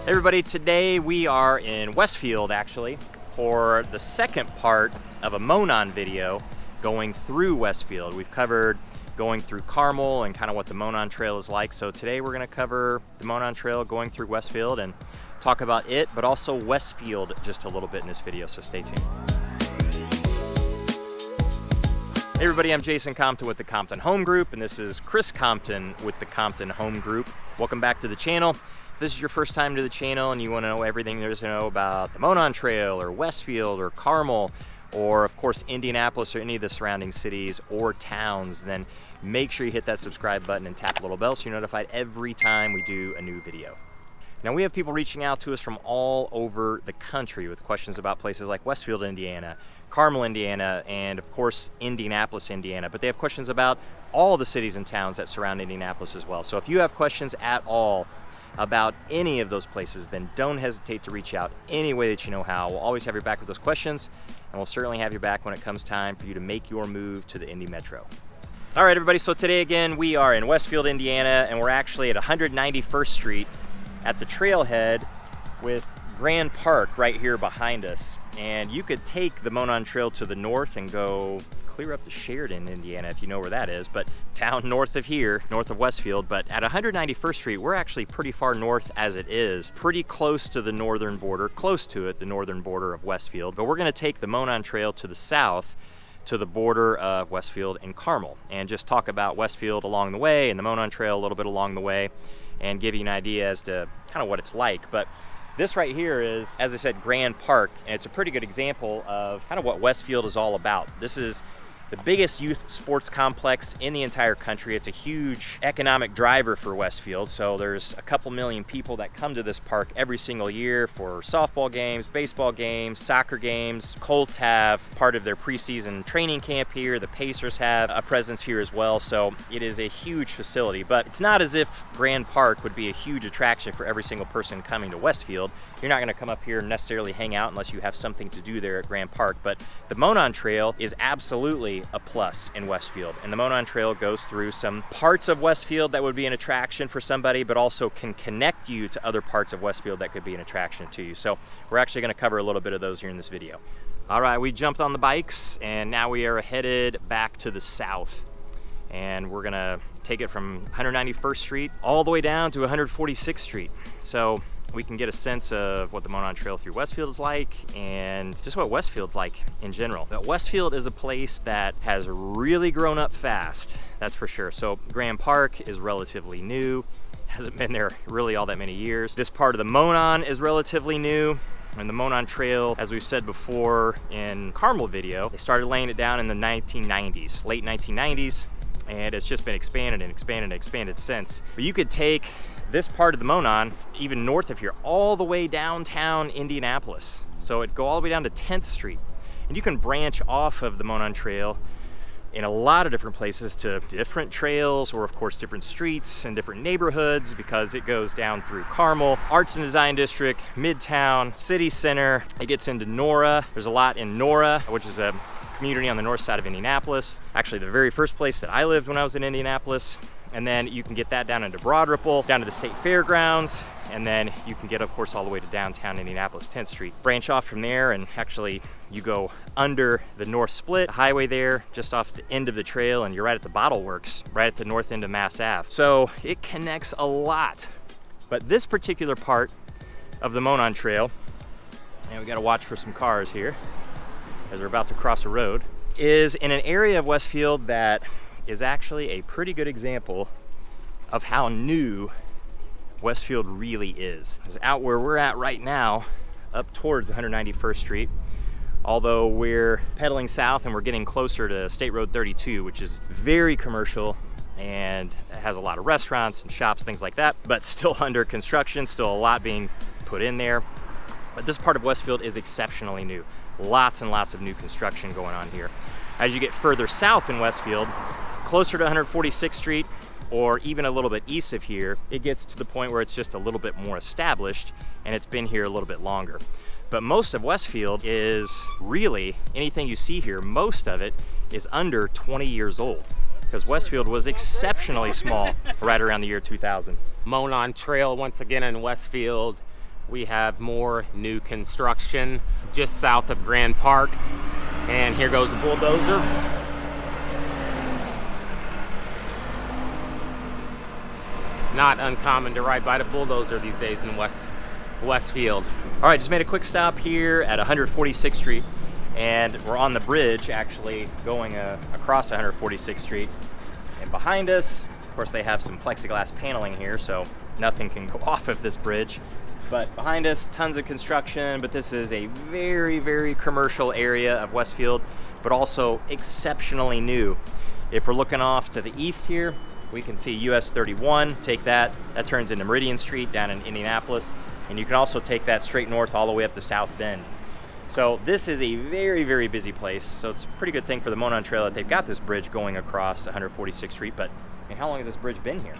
Hey everybody, today we are in Westfield actually for the second part of a Monon video going through Westfield. We've covered going through Carmel and kind of what the Monon Trail is like. So today we're going to cover the Monon Trail going through Westfield and talk about it, but also Westfield just a little bit in this video, so stay tuned. Hey everybody, I'm Jason Compton with the Compton Home Group, and this is Chris Compton with the Compton Home Group. Welcome back to the channel. If this is your first time to the channel and you want to know everything there is to know about the Monon Trail or Westfield or Carmel or of course Indianapolis or any of the surrounding cities or towns, then make sure you hit that subscribe button and tap the little bell so you're notified every time we do a new video. Now we have people reaching out to us from all over the country with questions about places like Westfield, Indiana, Carmel, Indiana, and of course Indianapolis, Indiana, but they have questions about all the cities and towns that surround Indianapolis as well. So if you have questions at all about any of those places, then don't hesitate to reach out any way that you know how. We'll always have your back with those questions, and we'll certainly have your back when it comes time for you to make your move to the Indy Metro. All right, everybody, so today again, we are in Westfield, Indiana, and we're actually at 191st Street at the trailhead with Grand Park right here behind us. And you could take the Monon Trail to the north and go clear up to Sheridan, Indiana, if you know where that is, but town north of here, north of Westfield. But at 191st Street, we're actually pretty far north as it is, pretty close to the northern border, close to it, the northern border of Westfield. But we're gonna take the Monon Trail to the south, to the border of Westfield and Carmel, and just talk about Westfield along the way and the Monon Trail a little bit along the way, and give you an idea as to kind of what it's like. But this right here is, as I said, Grand Park, and it's a pretty good example of kind of what Westfield is all about. This is the biggest youth sports complex in the entire country. It's a huge economic driver for Westfield. So there's a couple million people that come to this park every single year for softball games, baseball games, soccer games. Colts have part of their preseason training camp here. The Pacers have a presence here as well. So it is a huge facility, but it's not as if Grand Park would be a huge attraction for every single person coming to Westfield. You're not gonna come up here and necessarily hang out unless you have something to do there at Grand Park, but the Monon Trail is absolutely a plus in Westfield. And the Monon Trail goes through some parts of Westfield that would be an attraction for somebody, but also can connect you to other parts of Westfield that could be an attraction to you. So we're actually gonna cover a little bit of those here in this video. All right, we jumped on the bikes and now we are headed back to the south. And we're gonna take it from 191st Street all the way down to 146th Street. So we can get a sense of what the Monon Trail through Westfield is like and just what Westfield's like in general. But Westfield is a place that has really grown up fast, that's for sure. So Grand Park is relatively new, hasn't been there really all that many years. This part of the Monon is relatively new. And the Monon Trail, as we've said before in Carmel video, they started laying it down in the 1990s, late 1990s, and it's just been expanded and expanded and expanded since. But you could take this part of the Monon, even north of here, all the way downtown Indianapolis. So it'd go all the way down to 10th Street. And you can branch off of the Monon Trail in a lot of different places to different trails, or of course different streets and different neighborhoods, because it goes down through Carmel, Arts and Design District, Midtown, City Center. It gets into Nora. There's a lot in Nora, which is a community on the north side of Indianapolis. Actually, the very first place that I lived when I was in Indianapolis. And then you can get that down into Broad Ripple, down to the State Fairgrounds, and then you can get, of course, all the way to downtown Indianapolis, 10th Street. Branch off from there, and actually you go under the North Split highway there, just off the end of the trail, and you're right at the Bottle Works, right at the north end of Mass Ave. So it connects a lot. But this particular part of the Monon Trail, and we gotta watch for some cars here as we're about to cross a road, is in an area of Westfield that is actually a pretty good example of how new Westfield really is. Because out where we're at right now, up towards 191st Street, although we're pedaling south and we're getting closer to State Road 32, which is very commercial and has a lot of restaurants and shops, things like that, but still under construction, still a lot being put in there. But this part of Westfield is exceptionally new. Lots and lots of new construction going on here. As you get further south in Westfield, closer to 146th Street, or even a little bit east of here, it gets to the point where it's just a little bit more established and it's been here a little bit longer. But most of Westfield is really, anything you see here, most of it is under 20 years old, because Westfield was exceptionally small right around the year 2000. Monon Trail once again in Westfield. we have more new construction just south of Grand Park. And here goes the bulldozer. Not uncommon to ride by the bulldozer these days in Westfield. All right, just made a quick stop here at 146th Street, and we're on the bridge actually going across 146th Street. And behind us, of course, they have some plexiglass paneling here, so nothing can go off of this bridge. But behind us, tons of construction, but this is a very, very commercial area of Westfield, but also exceptionally new. If we're looking off to the east here, we can see US 31, take that turns into Meridian Street down in Indianapolis, and you can also take that straight north all the way up to South Bend. So this is a very, very busy place, so it's a pretty good thing for the Monon Trail that they've got this bridge going across 146th Street, but I mean, how long has this bridge been here?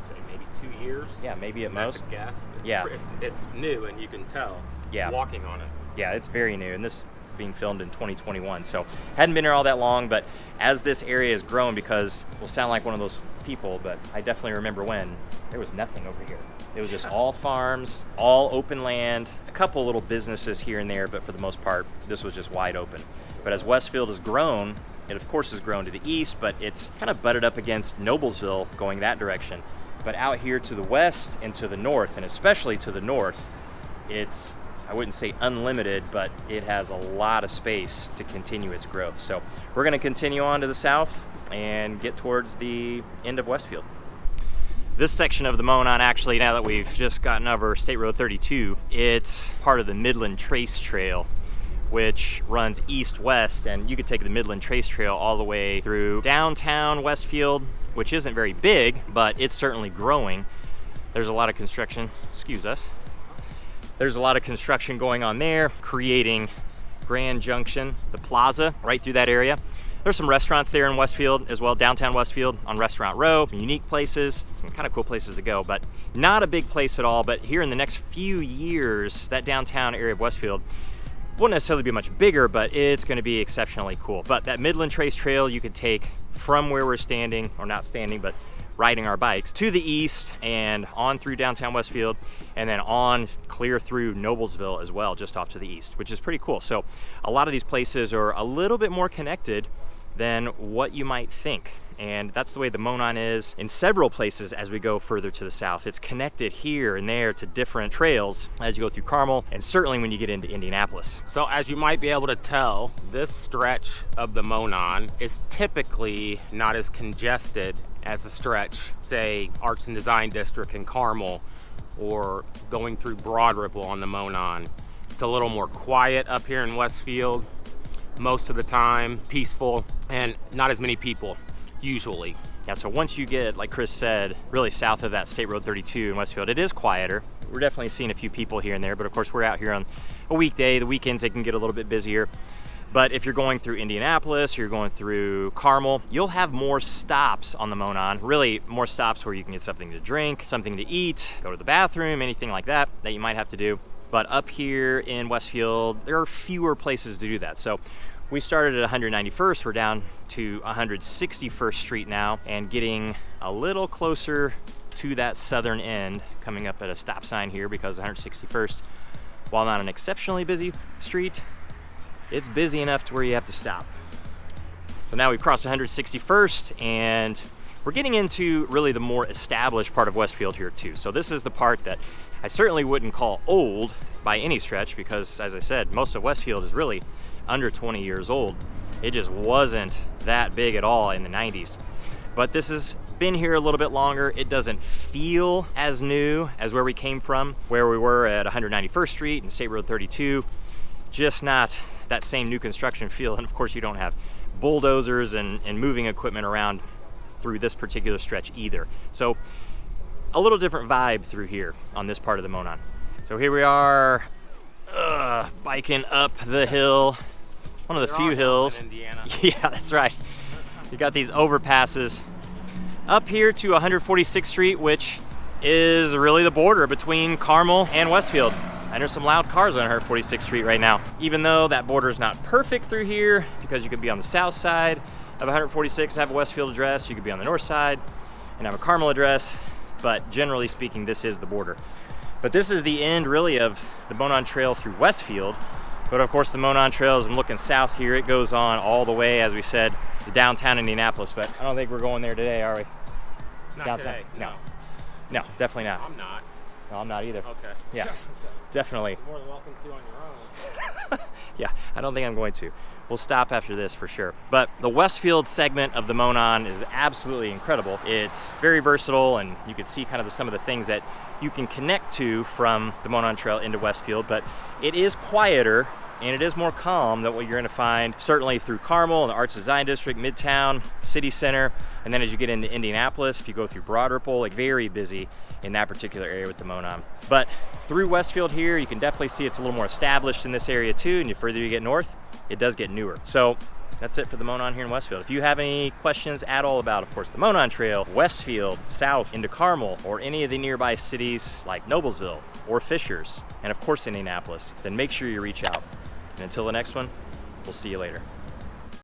Say maybe 2 years. Yeah, maybe at most. Guess. Yeah. It's new, and you can tell walking on it. Yeah, it's very new, and this is being filmed in 2021, so hadn't been here all that long, but as this area has grown, because we'll sound like one of those people, but I definitely remember when there was nothing over here. It was just all farms, all open land, a couple little businesses here and there, but for the most part, this was just wide open. But as Westfield has grown, it of course has grown to the east, but it's kind of butted up against Noblesville going that direction. But out here to the west and to the north, and especially to the north, it's, I wouldn't say unlimited, but it has a lot of space to continue its growth. So we're gonna continue on to the south and get towards the end of Westfield. This section of the Monon, actually, now that we've just gotten over State Road 32, it's part of the Midland Trace Trail, which runs east-west, and you could take the Midland Trace Trail all the way through downtown Westfield, which isn't very big, but it's certainly growing. There's a lot of construction, excuse us. There's a lot of construction going on there, creating Grand Junction, the plaza, right through that area. There's some restaurants there in Westfield as well, downtown Westfield on Restaurant Row, some unique places, some kind of cool places to go, but not a big place at all. But here in the next few years, that downtown area of Westfield won't necessarily be much bigger, but it's gonna be exceptionally cool. But that Midland Trace Trail you could take from where we're standing, or not standing, but riding our bikes, to the east and on through downtown Westfield, and then on clear through Noblesville as well, just off to the east, which is pretty cool. So a lot of these places are a little bit more connected than what you might think. And that's the way the Monon is in several places as we go further to the south. It's connected here and there to different trails as you go through Carmel, and certainly when you get into Indianapolis. So as you might be able to tell, this stretch of the Monon is typically not as congested as a stretch, say, Arts and Design District in Carmel, or going through Broad Ripple on the Monon. It's a little more quiet up here in Westfield most of the time, peaceful, and not as many people usually. Yeah, so once you get, like Chris said, really south of that State Road 32 in Westfield, it is quieter. We're definitely seeing a few people here and there, but of course we're out here on a weekday. The weekends they can get a little bit busier. But if you're going through Indianapolis, or you're going through Carmel, you'll have more stops on the Monon, really more stops where you can get something to drink, something to eat, go to the bathroom, anything like that you might have to do. But up here in Westfield, there are fewer places to do that. So we started at 191st, we're down to 161st Street now, and getting a little closer to that southern end, coming up at a stop sign here, because 161st, while not an exceptionally busy street, it's busy enough to where you have to stop. So now we've crossed 161st, and we're getting into really the more established part of Westfield here too. So this is the part that I certainly wouldn't call old by any stretch, because as I said, most of Westfield is really under 20 years old. It just wasn't that big at all in the 90s. But this has been here a little bit longer. It doesn't feel as new as where we came from, where we were at 191st Street and State Road 32. Just not that same new construction feel. And of course you don't have bulldozers and moving equipment around through this particular stretch either. So a little different vibe through here on this part of the Monon. So here we are, biking up the hill, one of the few hills. In Indiana. Yeah, that's right. You got these overpasses up here to 146th Street, which is really the border between Carmel and Westfield. And there's some loud cars on 146th Street right now. Even though that border is not perfect through here, because you could be on the south side of 146 and have a Westfield address, you could be on the north side and have a Carmel address, but generally speaking, this is the border. But this is the end really of the Monon Trail through Westfield. But of course the Monon Trail, as I'm looking south here, it goes on all the way, as we said, to downtown Indianapolis. But I don't think we're going there today, are we? Not Downtown. today. No. No, definitely not. I'm not. No, I'm not either. Okay. Yeah, definitely. You're more than welcome to on your own. Yeah, I don't think I'm going to. We'll stop after this for sure. But the Westfield segment of the Monon is absolutely incredible. It's very versatile, and you can see kind of some of the things that you can connect to from the Monon Trail into Westfield, but it is quieter and it is more calm than what you're going to find certainly through Carmel and the Arts Design District, Midtown, City Center, and then as you get into Indianapolis, if you go through Broad Ripple, like very busy in that particular area with the Monon. But through Westfield here, you can definitely see it's a little more established in this area too, and the further you get north, it does get newer. So that's it for the Monon here in Westfield. If you have any questions at all about, of course, the Monon Trail, Westfield, south into Carmel, or any of the nearby cities like Noblesville or Fishers, and of course Indianapolis, then make sure you reach out. And until the next one, we'll see you later.